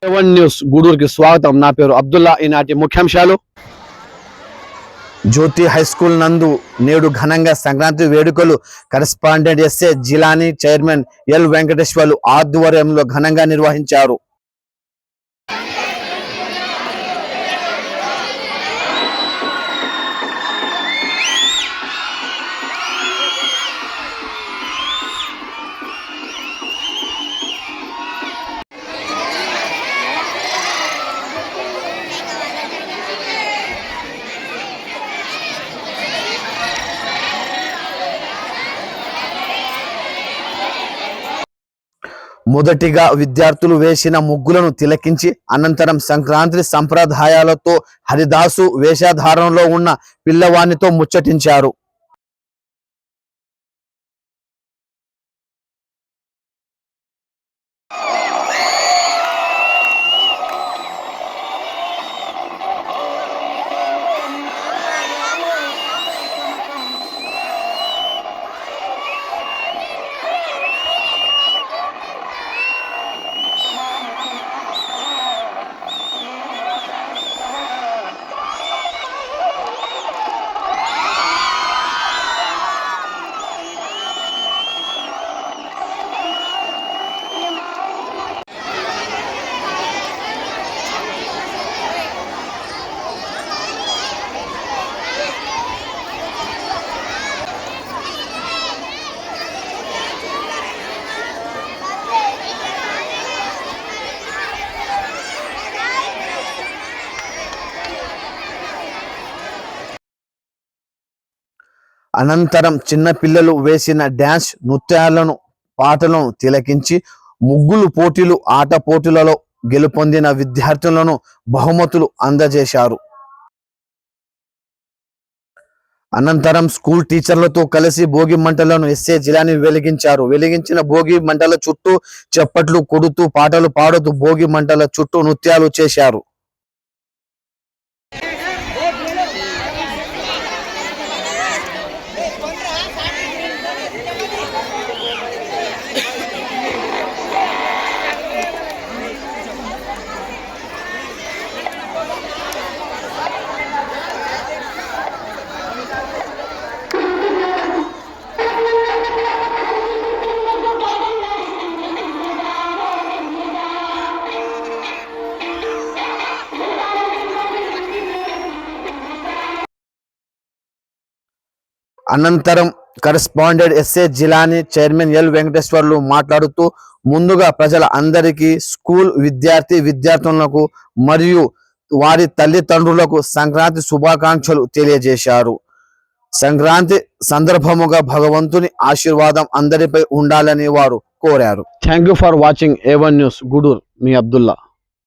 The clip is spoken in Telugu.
A1 న్యూస్ గూడూరుకి స్వాగతం. నా పేరు అబ్దుల్లా. ఈనాటి ముఖ్యాంశాలు. జ్యోతి హై స్కూల్ నందు నేడు ఘనంగా సంక్రాంతి వేడుకలు correspondent S A Jilani, chairman L Venkateswarlu ఆధ్వర్యంలో ఘనంగా నిర్వహించారు. మొదటిగా విద్యార్థులు వేసిన ముగ్గులను తిలకించి అనంతరం సంక్రాంతి సంప్రదాయాలతో హరిదాసు వేషధారణలో ఉన్న పిల్లవానితో ముచ్చటించారు. అనంతరం చిన్న పిల్లలు వేసిన డ్యాన్స్, నృత్యాలను, పాటలను తిలకించి ముగ్గులు పోటీలు, ఆట పోటీలలో గెలుపొందిన విద్యార్థులను బహుమతులు అందజేశారు. అనంతరం స్కూల్ టీచర్లతో కలిసి భోగి మంటలను ఎస్ఏ జిలానీ వెలిగించారు. వెలిగించిన భోగి మంటల చుట్టూ చప్పట్లు కొడుతూ పాటలు పాడుతూ భోగి మంటల చుట్టూ నృత్యాలు చేశారు. అనంతరం correspondent S A Jilani, chairman L Venkateswarlu మాట్లాడుతూ ముందుగా ప్రజల అందరికీ, స్కూల్ విద్యార్థులకు మరియు వారి తల్లిదండ్రులకు సంక్రాంతి శుభాకాంక్షలు తెలియజేశారు. సంక్రాంతి సందర్భముగా భగవంతుని ఆశీర్వాదం అందరిపై ఉండాలని వారు కోరారు. Thank you for watching A1 news Gudur. మీ అబ్దుల్లా.